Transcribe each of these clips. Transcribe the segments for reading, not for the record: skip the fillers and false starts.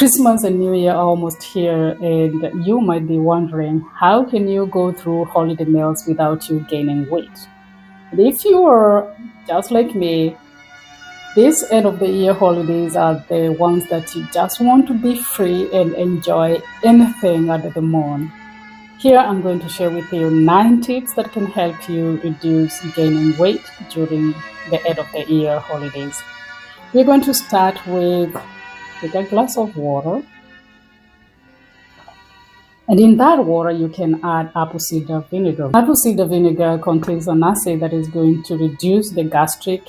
Christmas and New Year are almost here, and you might be wondering, how can you go through holiday meals without you gaining weight? And if you are just like me, these end of the year holidays are the ones that you just want to be free and enjoy anything under the moon. Here I'm going to share with you 9 tips that can help you reduce gaining weight during the end of the year holidays. We're going to start with take a glass of water, and in that water you can add apple cider vinegar. Apple cider vinegar contains an acid that is going to reduce the gastric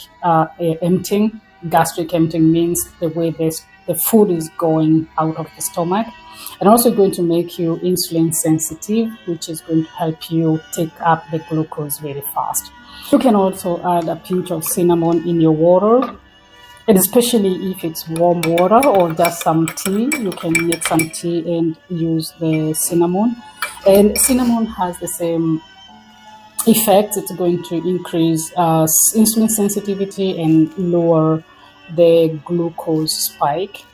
emptying. Gastric emptying means the way the food is going out of the stomach, and also going to make you insulin sensitive, which is going to help you take up the glucose very fast. You can also add a pinch of cinnamon in your water, and especially if it's warm water or just some tea, you can make some tea and use the cinnamon. And cinnamon has the same effect. It's going to increase insulin sensitivity and lower the glucose spike.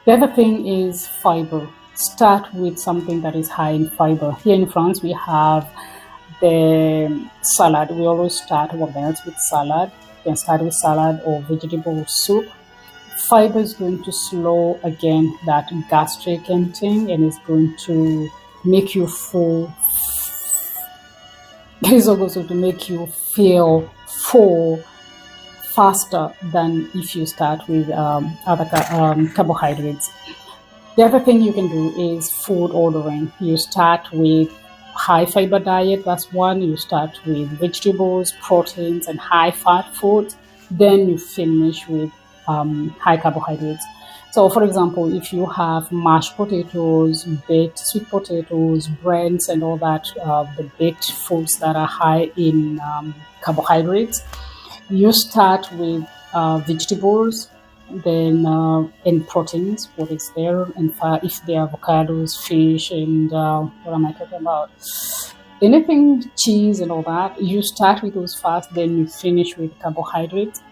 The other thing is fiber. Start with something that is high in fiber. Here in France, we have the salad. We always start our meals with salad. You can start with salad or vegetable soup. Fiber is going to slow again that gastric emptying, and it's going to make you full. It is also to make you feel full faster than if you start with other carbohydrates. The other thing you can do is food ordering. You start with high fiber diet, that's one. You start with vegetables, proteins, and high fat foods. Then you finish with high carbohydrates. So for example, if you have mashed potatoes, baked sweet potatoes, breads, and all that, the baked foods that are high in carbohydrates, you start with vegetables, then and proteins, what is there, and if they are avocados, fish, and what am I talking about? Anything, cheese and all that. You start with those fast, then you finish with carbohydrates.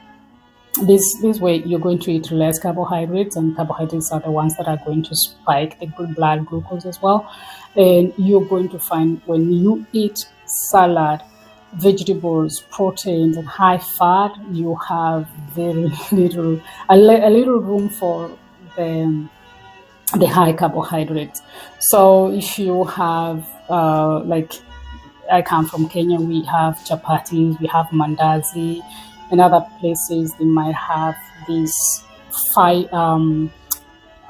This way you're going to eat less carbohydrates, and carbohydrates are the ones that are going to spike the blood glucose as well. And you're going to find when you eat salad, vegetables, proteins, and high fat, you have very little, a little room for the high carbohydrates. So if you have like I come from Kenya, we have chapatis, we have mandazi. In other places they might have these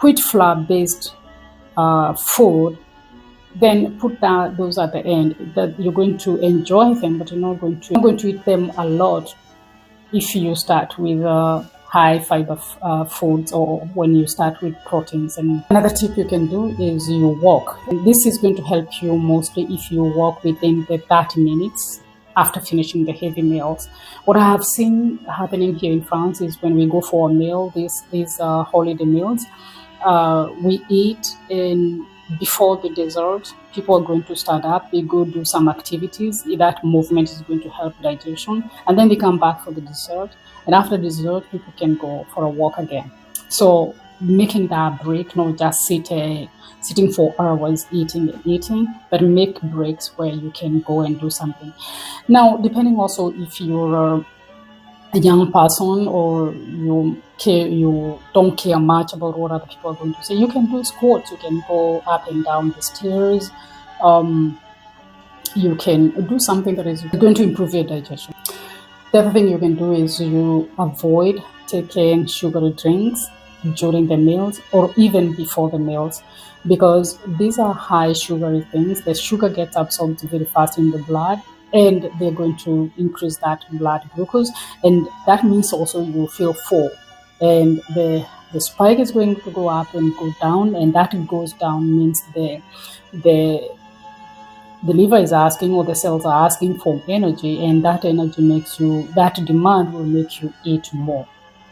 wheat flour based food. Then put those at the end. That you're going to enjoy them, but you're not going to eat them a lot if you start with high fiber foods, or when you start with proteins. And another tip you can do is you walk. And this is going to help you mostly if you walk within the 30 minutes after finishing the heavy meals. What I have seen happening here in France is when we go for a meal, these holiday meals, we eat in before the dessert, people are going to stand up, they go do some activities. That movement is going to help digestion, and then they come back for the dessert. And after dessert, people can go for a walk again. So making that break, not just sitting for hours eating, but make breaks where you can go and do something. Now, depending also if you're a young person or you don't care much about what other people are going to say, you can do squats, you can go up and down the stairs, you can do something that is going to improve your digestion. The other thing you can do is you avoid taking sugary drinks during the meals or even before the meals, because these are high sugary things. The sugar gets absorbed very fast in the blood, and they're going to increase that blood glucose, and that means also you feel full, and the spike is going to go up and go down, and that goes down means the liver is asking, or the cells are asking for energy, and that energy that demand will make you eat more.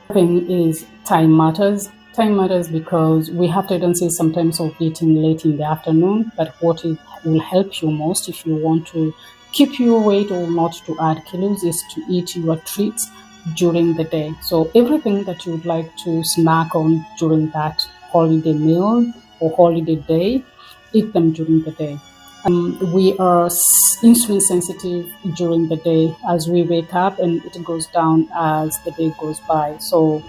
The thing is, time matters. Time matters because we have tendencies sometimes of eating late in the afternoon, but what will help you most if you want to keep your weight or not to add kilos is to eat your treats during the day. So everything that you would like to snack on during that holiday meal or holiday day, eat them during the day. We are insulin sensitive during the day as we wake up, and it goes down as the day goes by. So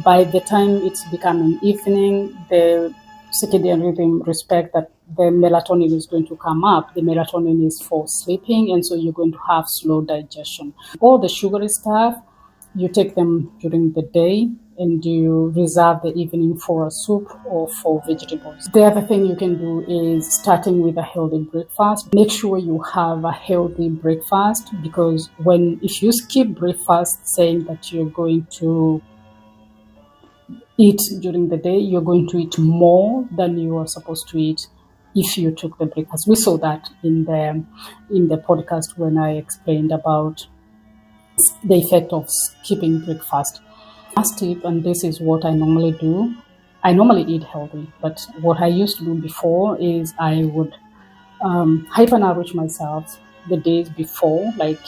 by the time it's becoming evening, the circadian rhythm respect that the melatonin is going to come up. The melatonin is for sleeping, and so you're going to have slow digestion. All the sugary stuff, you take them during the day, and you reserve the evening for a soup or for vegetables. The other thing you can do is starting with a healthy breakfast. Make sure you have a healthy breakfast, because if you skip breakfast saying that you're going to eat during the day, you're going to eat more than you are supposed to eat if you took the breakfast. We saw that in the podcast when I explained about the effect of skipping breakfast. Last tip, and this is what I normally do. I normally eat healthy, but what I used to do before is I would hyper-nourish myself the days before, like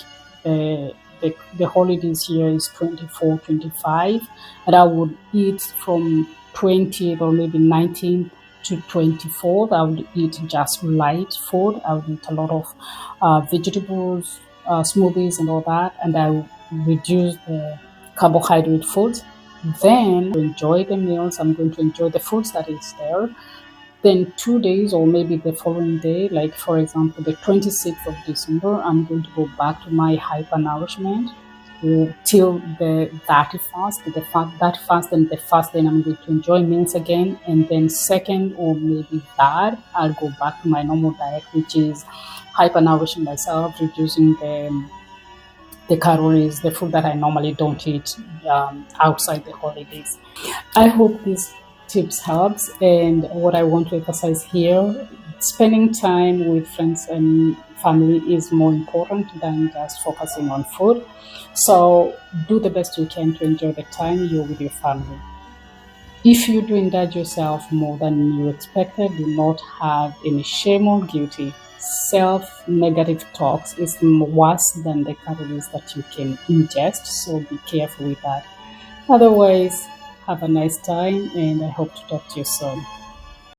the holidays here is 24, 25, and I would eat from 20th or maybe 19th to 24th. I would eat just light food. I would eat a lot of vegetables, smoothies and all that, and I would reduce the carbohydrate foods. Then enjoy the meals. I'm going to enjoy the foods that is there. Then 2 days or maybe the following day, like for example, the 26th of December, I'm going to go back to my hyper-nourishment till the 31st, that fast, and the first then I'm going to enjoy meals again. And then second or maybe third, I'll go back to my normal diet, which is hyper-nourishing myself, reducing the calories, the food that I normally don't eat outside the holidays. I hope these tips helps, and what I want to emphasize here, spending time with friends and family is more important than just focusing on food. So do the best you can to enjoy the time you're with your family. If you do indulge yourself more than you expected, do not have any shame or guilty. Self-negative talks is worse than the calories that you can ingest, so be careful with that. Otherwise, have a nice time, and I hope to talk to you soon.